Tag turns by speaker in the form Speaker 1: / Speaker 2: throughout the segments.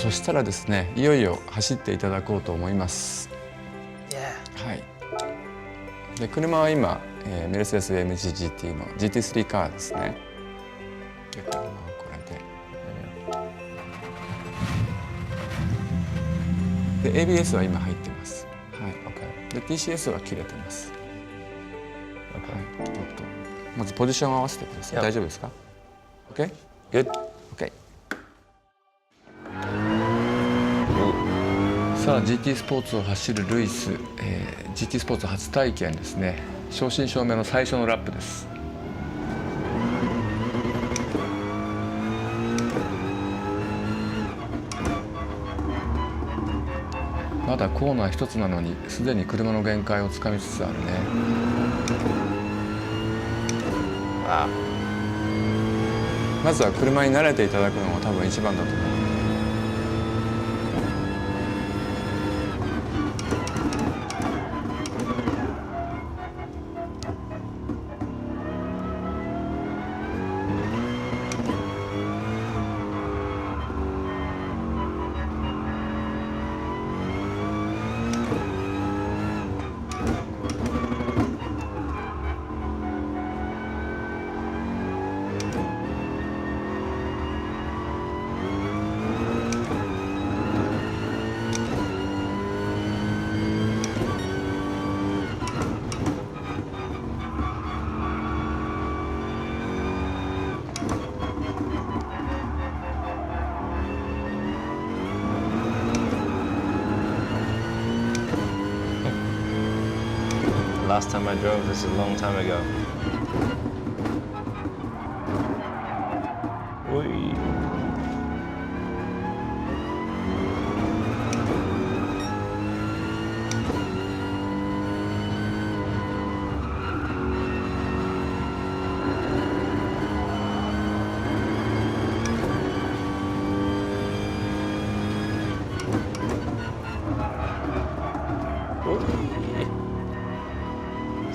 Speaker 1: そしたらですね、いよいよ走っていただこうと思います。はい。で、車は今、メルセデス AMG GT の GT3 カーですね。で、車はこれで。で、ABS は今入ってます。はい。で、TCS は切れてます。はい。まずポジションを合わせてください。大丈夫ですか ？OK? Good? OK。さあ GT スポーツを走るルイス、GT スポーツ初体験ですね。正真正銘の最初のラップです。まだコーナー一つなのにすでに車の限界をつかみつつあるね。まずは車に慣れていただくのが多分一番だと思う。
Speaker 2: Last time I drove this a long time ago. Oi.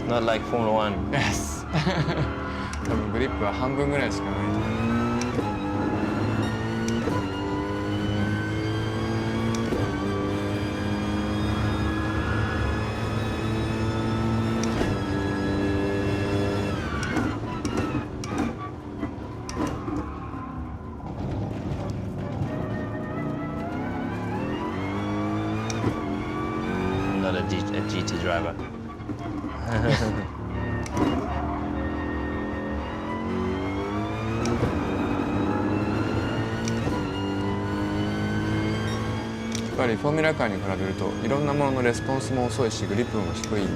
Speaker 2: Not like Formula One.
Speaker 1: Yes. 多分グリップは半分ぐらいしかないと思う。
Speaker 2: I'm not a GT driver.
Speaker 1: やっぱりフォーミュラカーに比べるといろんなもののレスポンスも遅いしグリップも低いんで。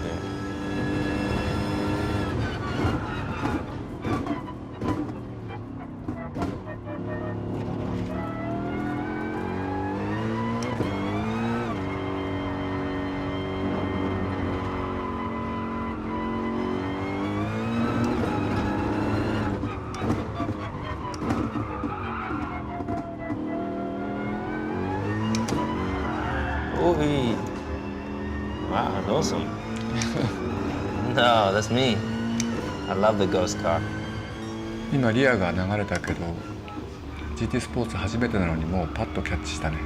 Speaker 2: Oi. Wow, that's awesome. No, that's me. I love the ghost car.
Speaker 1: 今リアが流れたけど GT スポーツ初めてなのにもうパッとキャッチしたね。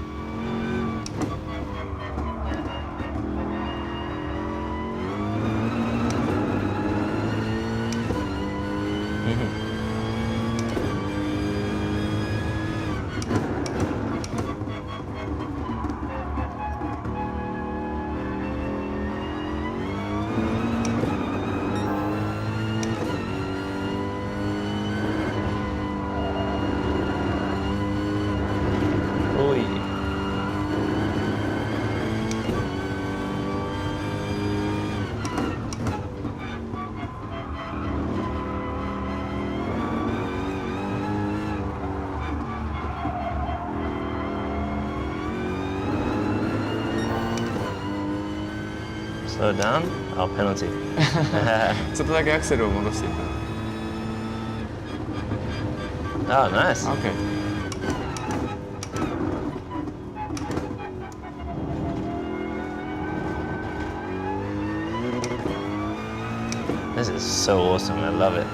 Speaker 2: Slow down? Oh, penalty.
Speaker 1: ちょっとだけアクセルを戻していた。
Speaker 2: Oh, nice.
Speaker 1: OK。This
Speaker 2: is so awesome. I love it.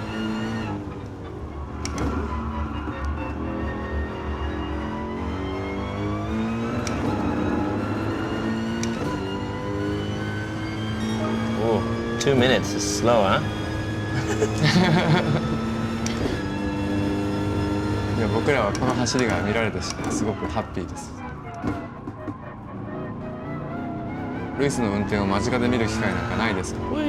Speaker 2: 2 minutes is slow, huh?
Speaker 1: いや僕らはこの走りが見られてすごくハッピーです。ルイスの運転を間近で見る機会なんかないですから。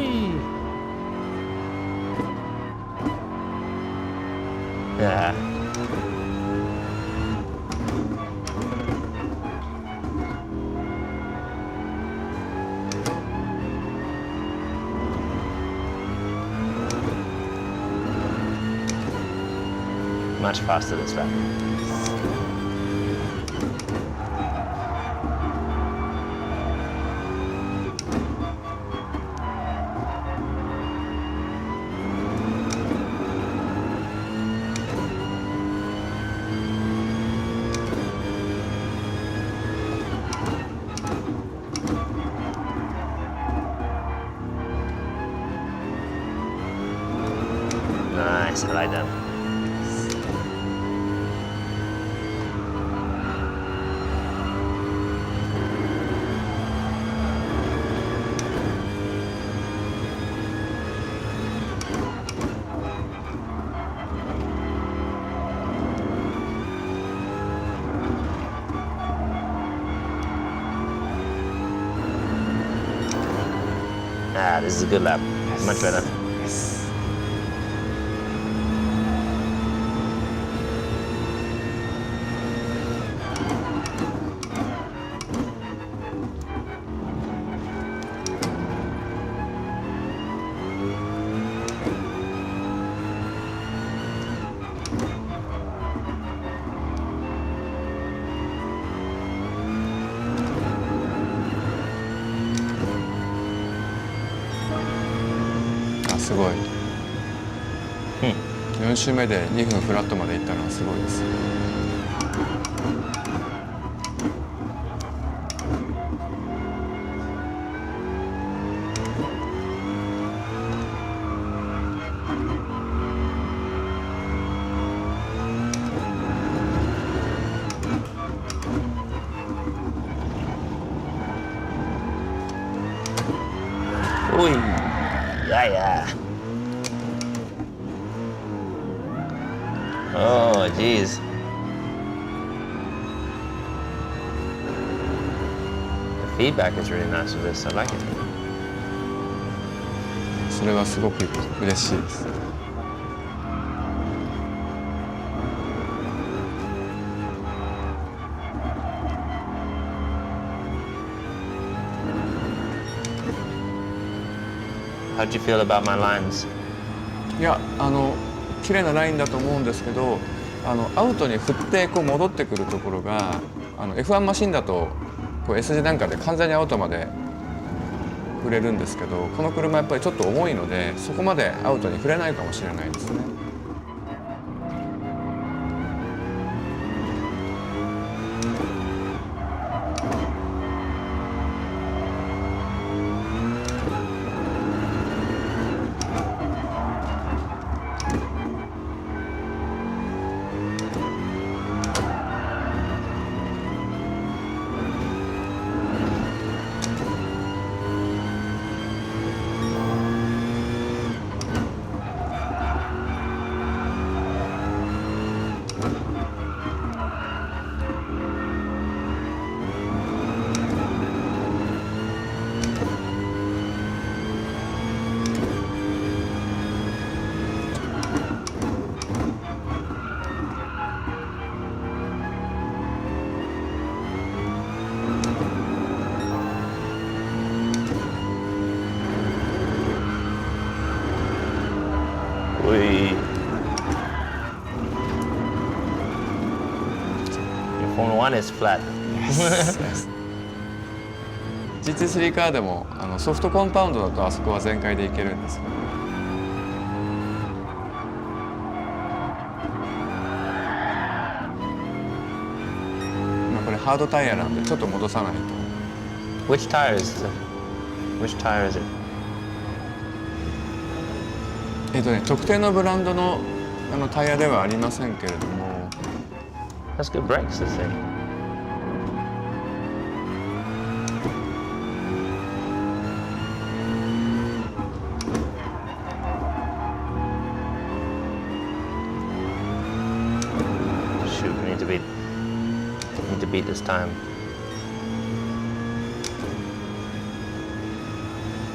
Speaker 2: Yeah. Much faster this lap. Nice, I like that. Ah, this is a good lap. Much better.
Speaker 1: Yes.あ、すごい。4周目で2分フラットまで行ったのはすごいです。
Speaker 2: Ui. Yeah, yeah. Oh, geez. The feedback is really nice with this. I like it.
Speaker 1: それはすごく嬉しいです。
Speaker 2: How'd you feel about my lines?
Speaker 1: いや、綺麗なラインだと思うんですけど、アウトに振ってこう戻ってくるところがF1 マシンだとこう S 字なんかで完全にアウトまで振れるんですけど、この車やっぱりちょっと重いのでそこまでアウトに振れないかもしれないですね。
Speaker 2: Ui. Your Formula 1 is flat.
Speaker 1: GT3 カーでもソフトコンパウンドだとあそこは全開でいけるんですよ。これハードタイヤなんでちょっと戻さないと。
Speaker 2: Which tire is it?
Speaker 1: 特定のブランドのタイヤではありませんけれども。
Speaker 2: That's good brakes, this thing. Need to beat this time.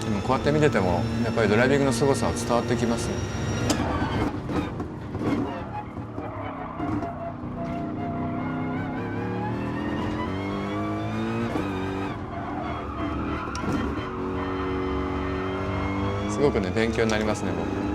Speaker 1: でもこうやって見ててもやっぱりドライビングの凄さは伝わってきますよ。すごくね勉強になりますね僕。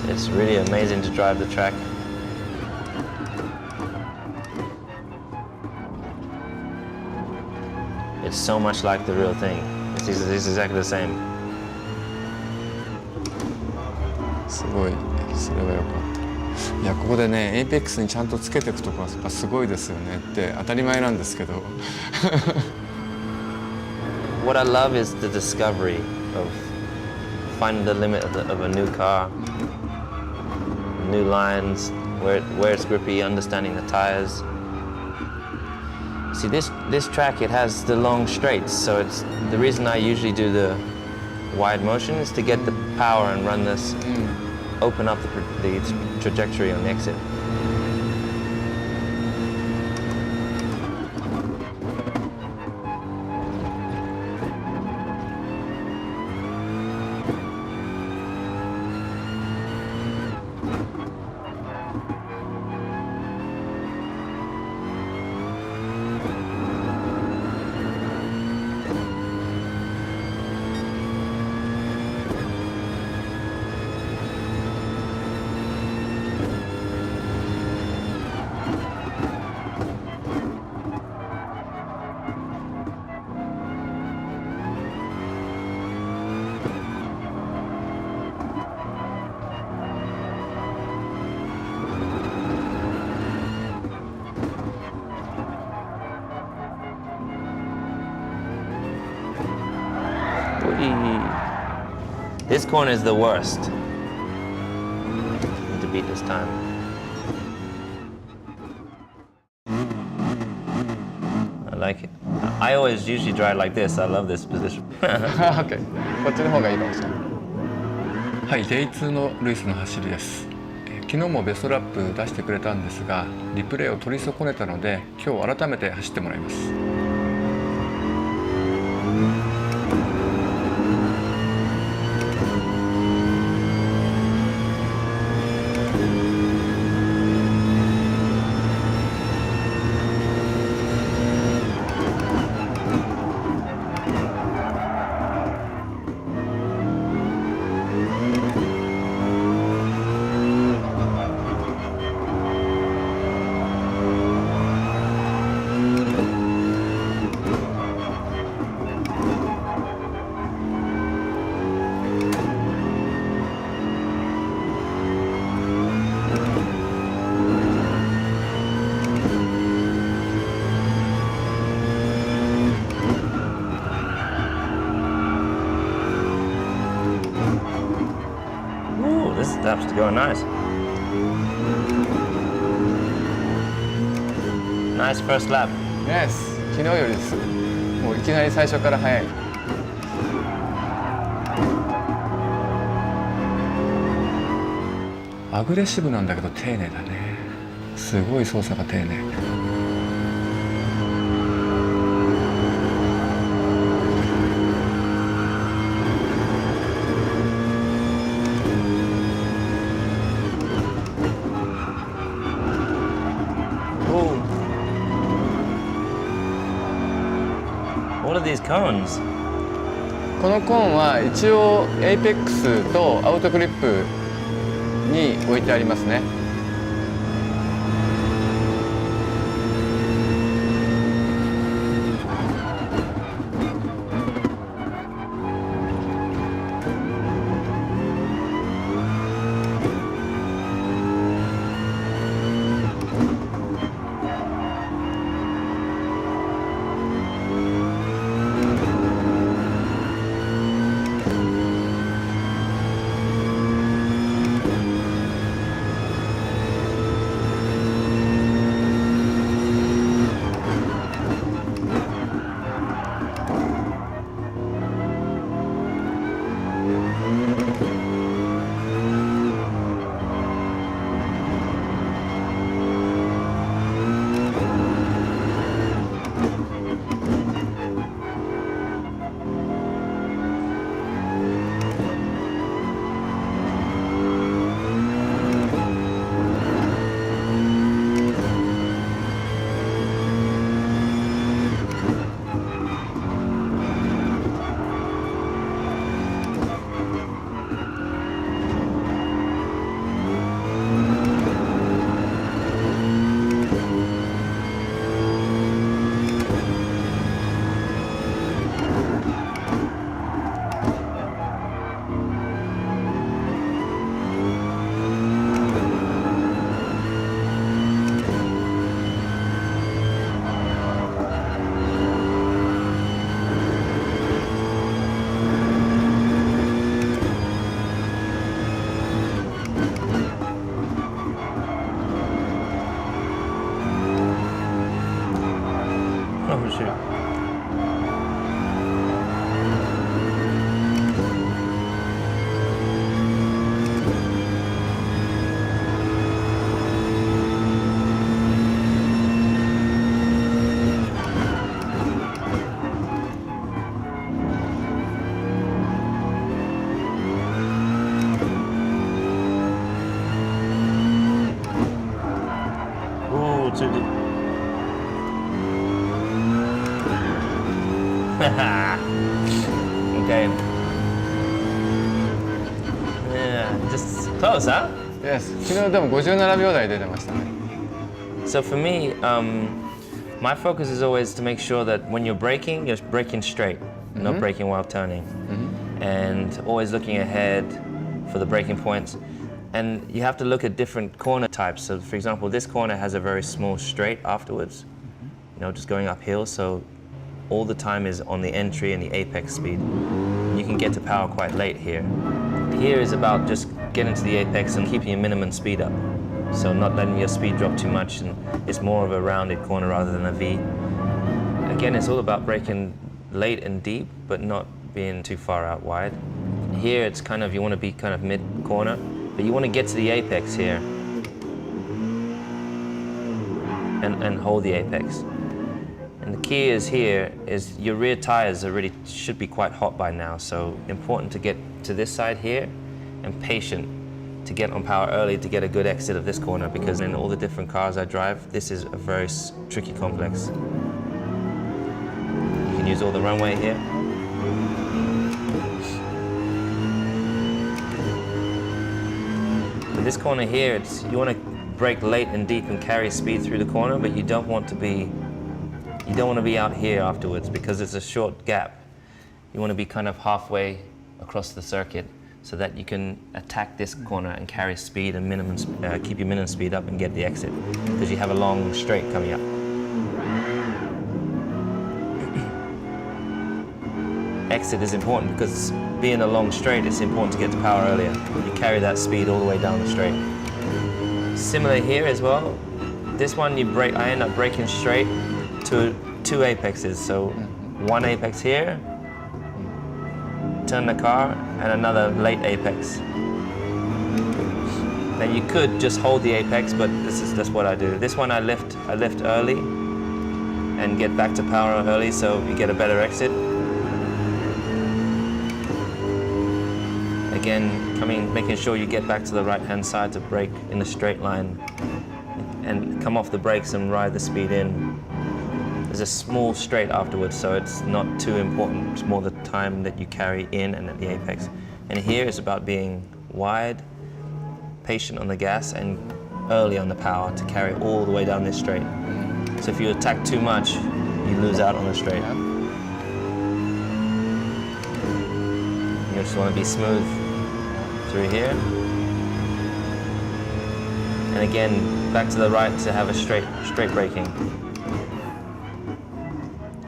Speaker 2: It's really amazing to drive the track. It's so much like the real thing. It's exactly the same.
Speaker 1: すごいそれはよかった。いやここでねエイペックスにちゃんとつけていくとこはやっぱすごいですよねって当たり前なんですけど。
Speaker 2: What I love is the discovery of finding the limit of a new car, new lines, where it's grippy, understanding the tires. See, this track, it has the long straights, so it's the reason I usually do the wide motion is to get the power and run this, open up the trajectory on the exit. This corner is the worst. Need to beat this time. I like it. I always usually drive like this. I love this position.
Speaker 1: OK こっちの方がいいかもしれない。はい、デイ2のルイスの走りです。昨日もベストラップ出してくれたんですがリプレイを取り損ねたので今日改めて走ってもらいます。
Speaker 2: This lap's going nice. Nice first lap.
Speaker 1: Yes 昨日よりです。もういきなり最初から速い。アグレッシブなんだけど丁寧だね。すごい操作が丁寧。
Speaker 2: What are these cones?
Speaker 1: このコーンは一応エイペックスとアウトクリップに置いてありますね。
Speaker 2: Oh, shoot. Ooh, too deep. Okay. Yeah, just close, huh?
Speaker 1: Yes. 昨日でも57秒台出てましたね。
Speaker 2: So for me, my focus is always to make sure that when you're braking straight, not braking while turning, and always looking ahead for the braking points. And you have to look at different corner types. So, for example, this corner has a very small straight afterwards, just going uphill. So, all the time is on the entry and the apex speed. You can get to power quite late here. Here is about just getting to the apex and keeping your minimum speed up. So, not letting your speed drop too much, and it's more of a rounded corner rather than a V. Again, it's all about braking late and deep, but not being too far out wide. Here, it's kind of, you want to be kind of mid-corner, but you want to get to the apex here and hold the apex. And the key is here is your rear tires should be quite hot by now, so important to get to this side here and patient to get on power early to get a good exit of this corner, because in all the different cars I drive, this is a very tricky complex. You can use all the runway here. This corner here, you want to brake late and deep and carry speed through the corner, but you don't want to be out here afterwards because it's a short gap. You want to be kind of halfway across the circuit so that you can attack this corner and carry speed and keep your minimum speed up and get the exit, because you have a long straight coming up. Exit is important because being a long straight, it's important to get to power earlier. You carry that speed all the way down the straight. Similar here as well. This one I end up braking straight to two apexes. So one apex here, turn the car, and another late apex. Now you could just hold the apex, but that's what I do. This one I lift early and get back to power early, so you get a better exit. Again, making sure you get back to the right-hand side to brake in a straight line and come off the brakes and ride the speed in. The there's a small straight afterwards, so it's not too important. It's more the time that you carry in and at the apex. And here it's about being wide, patient on the gas, and early on the power to carry all the way down this straight. So if you attack too much, you lose out on the straight. You just want to be smooth through here. And again, back to the right to have a straight braking.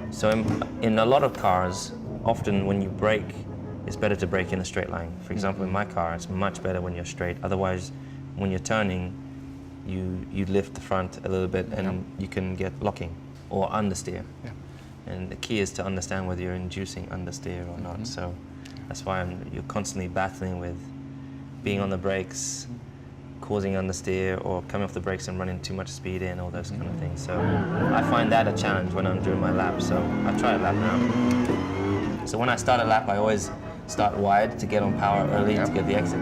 Speaker 2: So in a lot of cars, often when you brake, it's better to brake in a straight line. For example, in my car, it's much better when you're straight. Otherwise, when you're turning, you lift the front a little bit and you can get locking or understeer. And the key is to understand whether you're inducing understeer or not. So that's why you're constantly battling with being on the brakes, causing understeer, or coming off the brakes and running too much speed in, all those kind of things. So I find that a challenge when I'm doing my lap. So I try a lap now. So when I start a lap, I always start wide to get on power early to get the exit.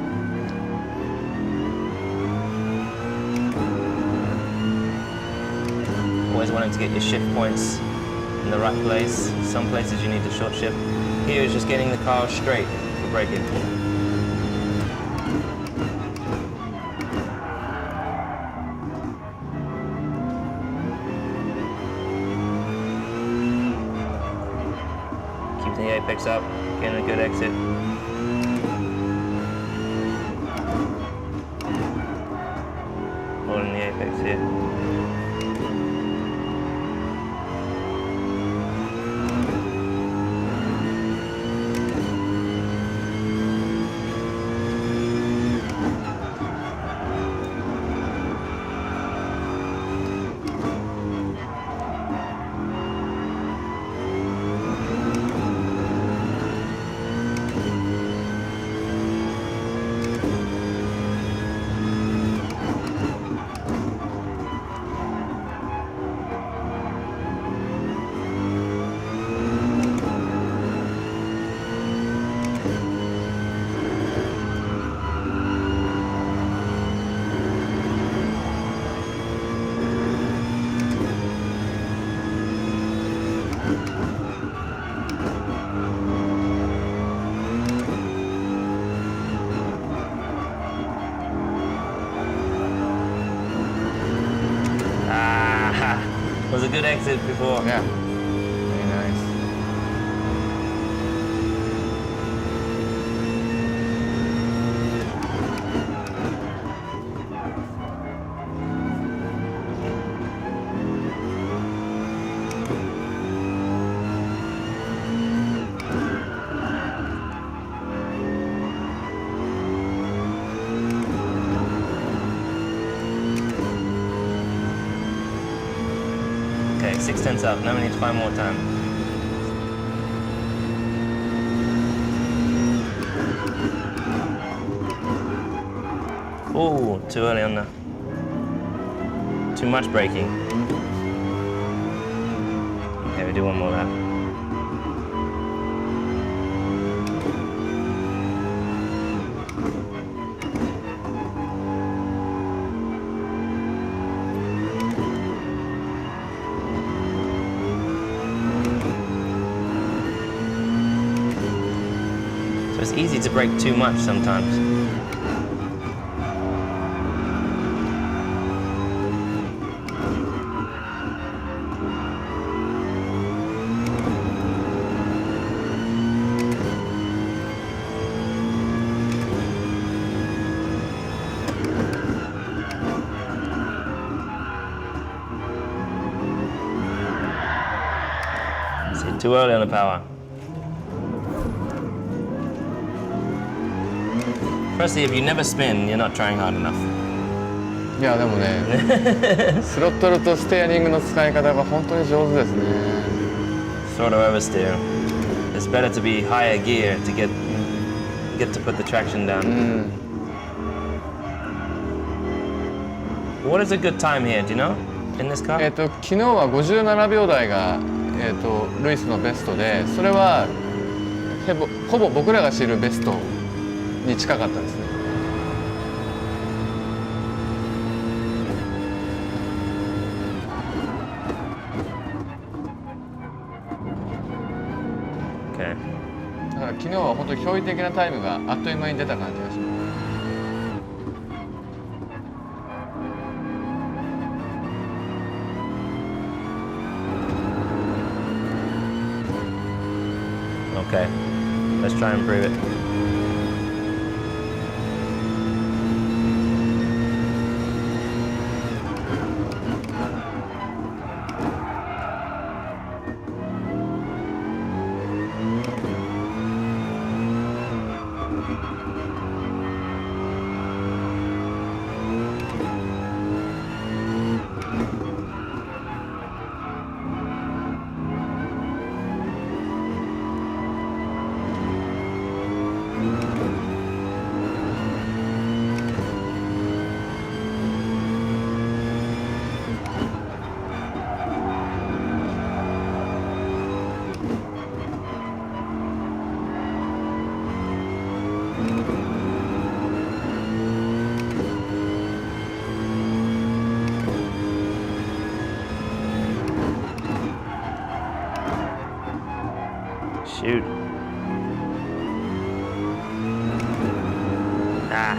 Speaker 2: Always wanting to get your shift points in the right place. Some places you need to short shift. Here is just getting the car straight for braking. Keep the apex up, getting a good exit. Holding the apex here. Was a good exit before.
Speaker 1: Yeah. Very nice.
Speaker 2: Okay, 6/10 up. Now we need to find more time. Oh, too early on the. Too much braking. Okay, we do one more lap. So it's easy to brake too much sometimes. See, too early on the power. Firstly, if you never spin, you're not trying hard enough.
Speaker 1: いやでもねスロットルとステアリングの使い方が本当に上手ですね
Speaker 2: Sort of oversteer. It's better to be higher gear to get to put the traction down. What is a good time here? Do you know? In this car?
Speaker 1: 昨日は57秒台が、ルイスのベストでそれはほぼ僕らが知るベストに近かったですね昨日は本当に驚異的なタイムがあっという間に出た感じがします。
Speaker 2: Okay, let's try and prove it. Shoot. Ah.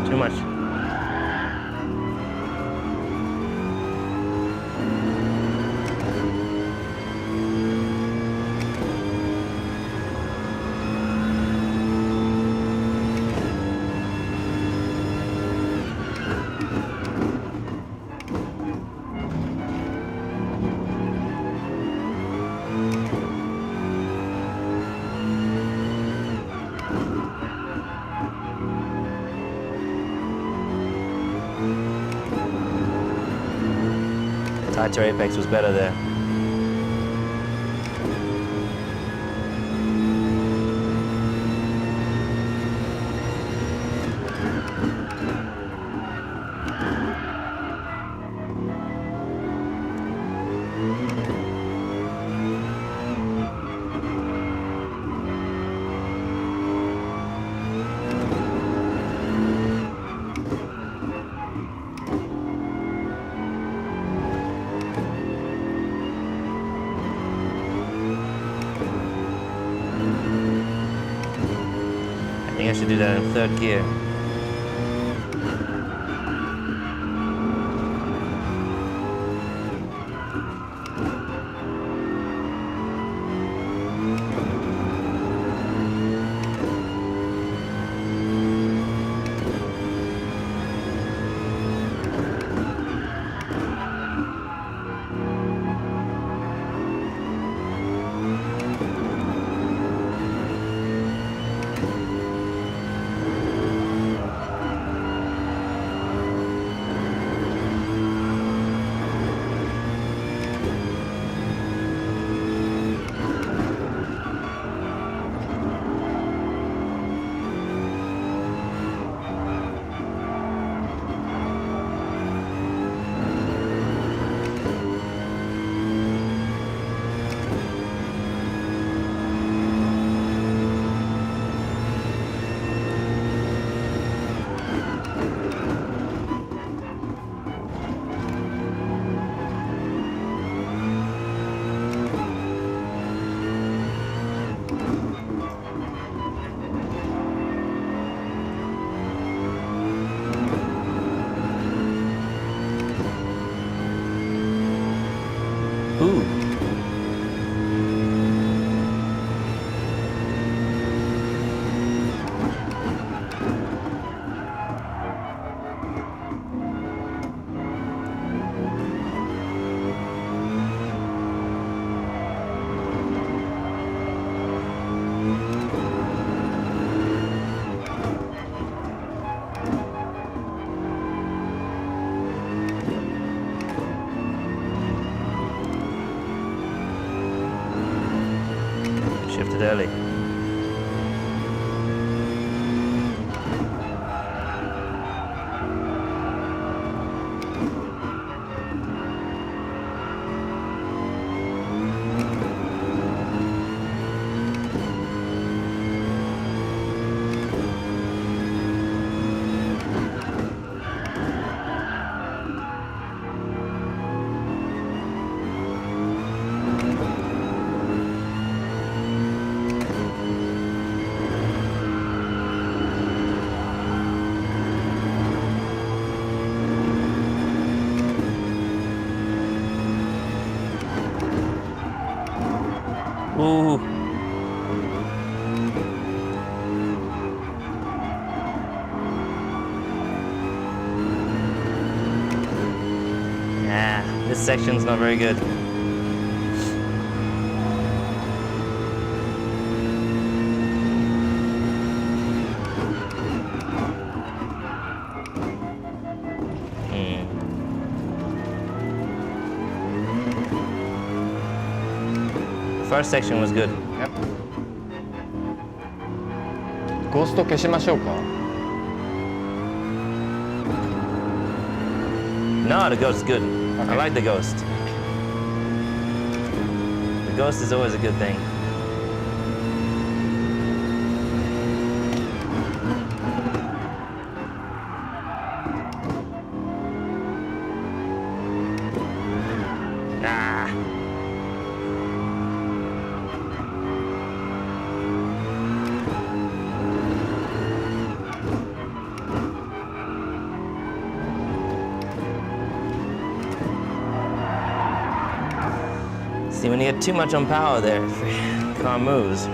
Speaker 2: Too much. Tighter apex was better there. I think I should do that in third gear. Ooh. Shifted early. Ooh. Yeah, this section's not very good. First section was good.
Speaker 1: Yep. ゴースト消しましょうか。
Speaker 2: No, the ghost is good. I
Speaker 1: Okay.
Speaker 2: like the ghost. The ghost is always a good thing. Ah. See, when you get too much on power there, the car moves.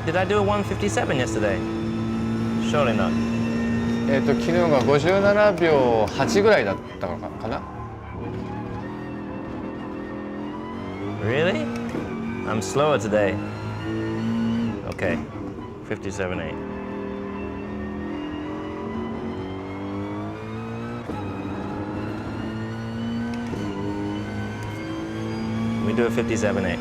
Speaker 2: Did I do a 157 yesterday? Surely not.
Speaker 1: 昨日が57秒8ぐらいだったのかな。
Speaker 2: Really? I'm slower today. Okay, 57.8. We do a 57.8.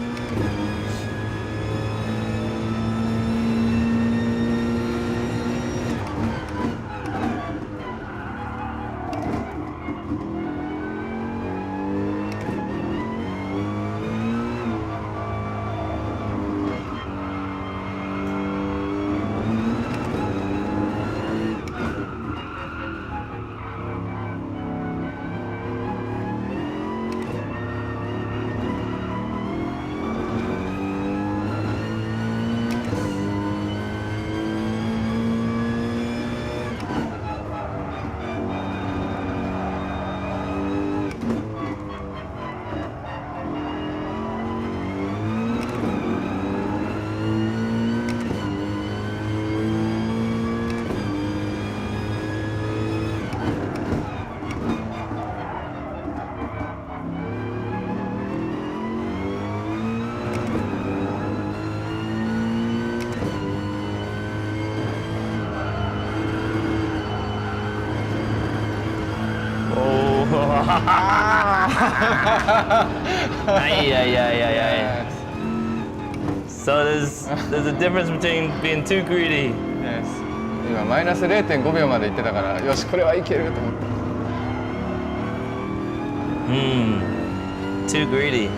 Speaker 2: Ay. So there's a difference between being too greedy.
Speaker 1: Yes. 今マイナス 0.5 秒まで行ってたから、よしこれはいけると思って。
Speaker 2: Too greedy.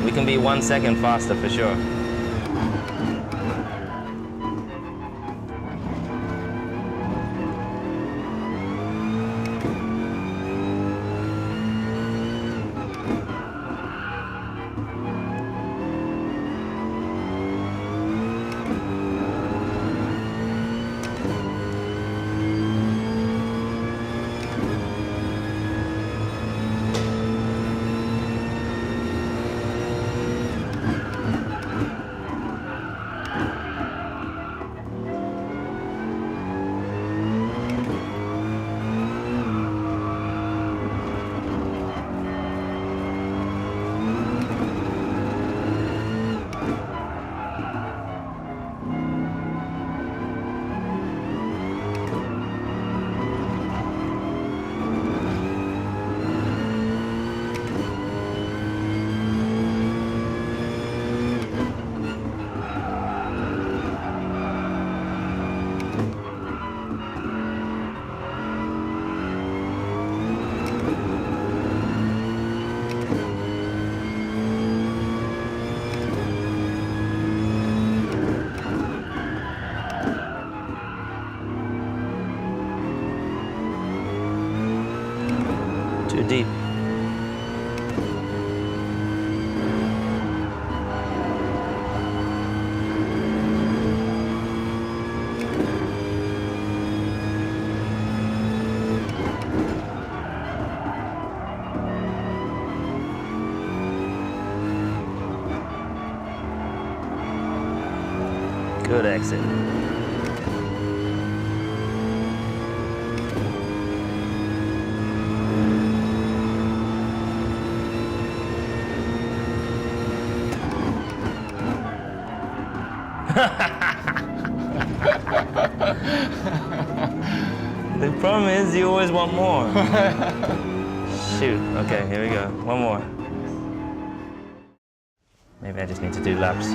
Speaker 2: We can be 1 second faster for sure. deep. Good exit. The problem is you always want more. Shoot, okay, here we go. One more. Maybe I just need to do laps.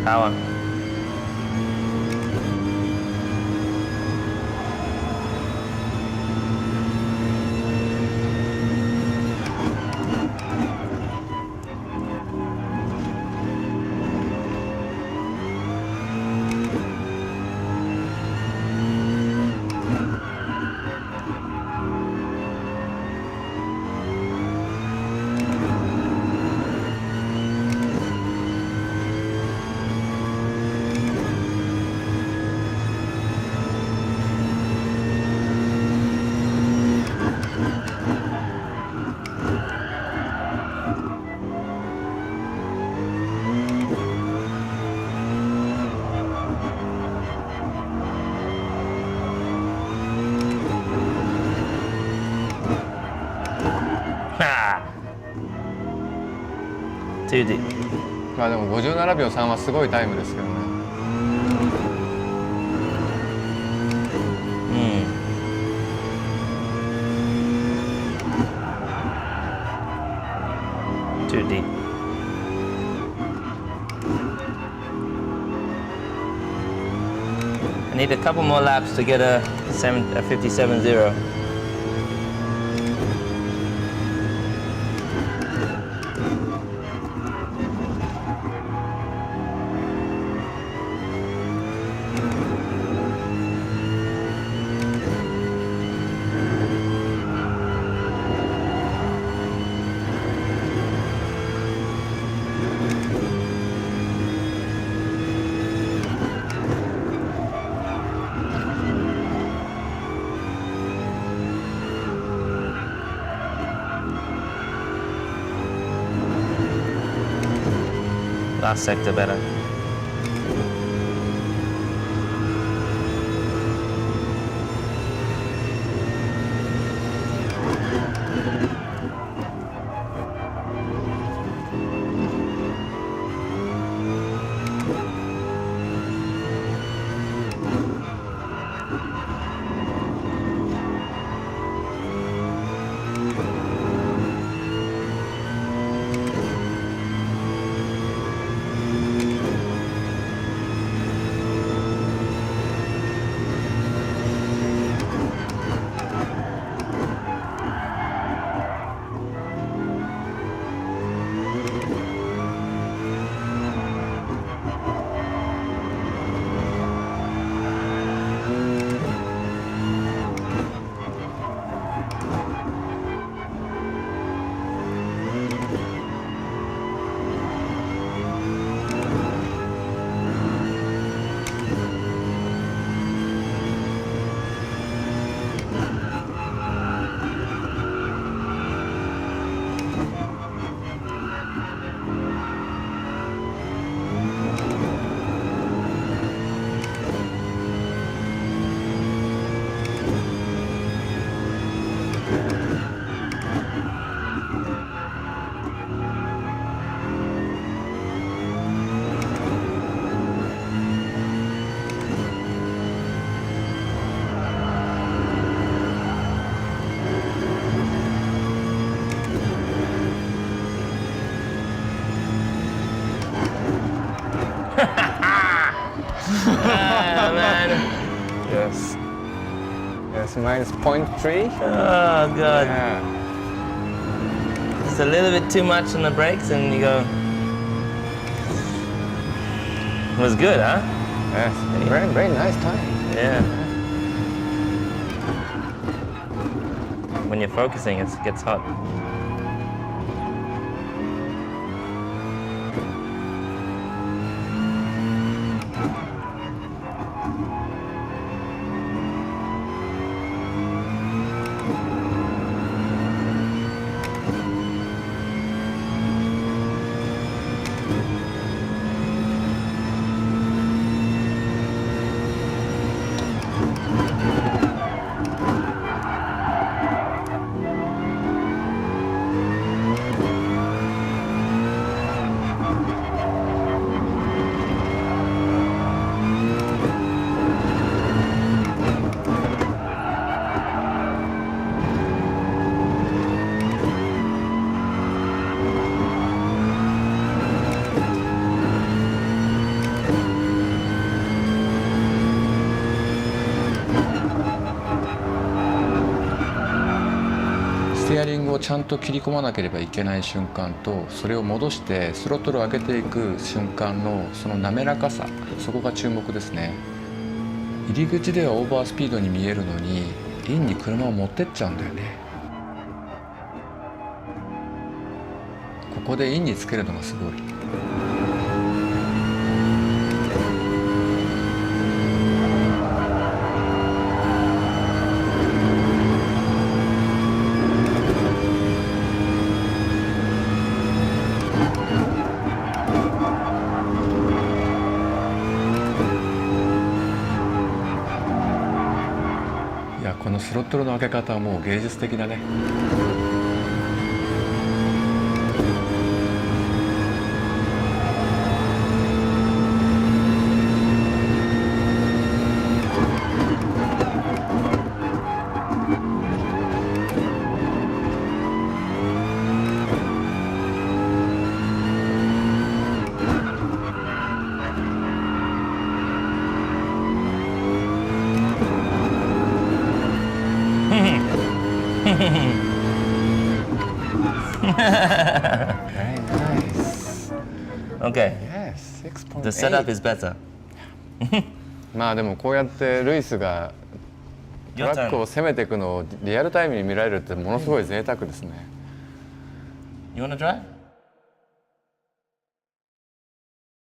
Speaker 3: Power.
Speaker 2: Too deep.
Speaker 1: まあでも57秒3はすごいタイムですけどね。
Speaker 2: Too deep. I need a couple more laps to get a 57.0. Last sector better. Ah, man.
Speaker 1: Yes. Yes, minus 0.3.
Speaker 2: Oh, God.
Speaker 1: Yeah.
Speaker 2: Just a little bit too much on the brakes and you go. It was good, huh?
Speaker 1: Yes. Very, very nice time.
Speaker 2: Yeah. When you're focusing, it gets hot.
Speaker 1: ステアリングをちゃんと切り込まなければいけない瞬間と、それを戻してスロットルを上げていく瞬間のその滑らかさ、そこが注目ですね。入り口ではオーバースピードに見えるのに、インに車を持ってっちゃうんだよね。ここでインにつけるのがすごい。このスロットルの開け方はもう芸術的だね。Very nice.
Speaker 2: Okay.
Speaker 1: Yes, 6.8.
Speaker 2: The setup is better.
Speaker 1: まあでもこうやってルイスがトラックを攻めていくのをリアルタイムに見られるってものすごい贅沢ですね。
Speaker 2: You wanna try?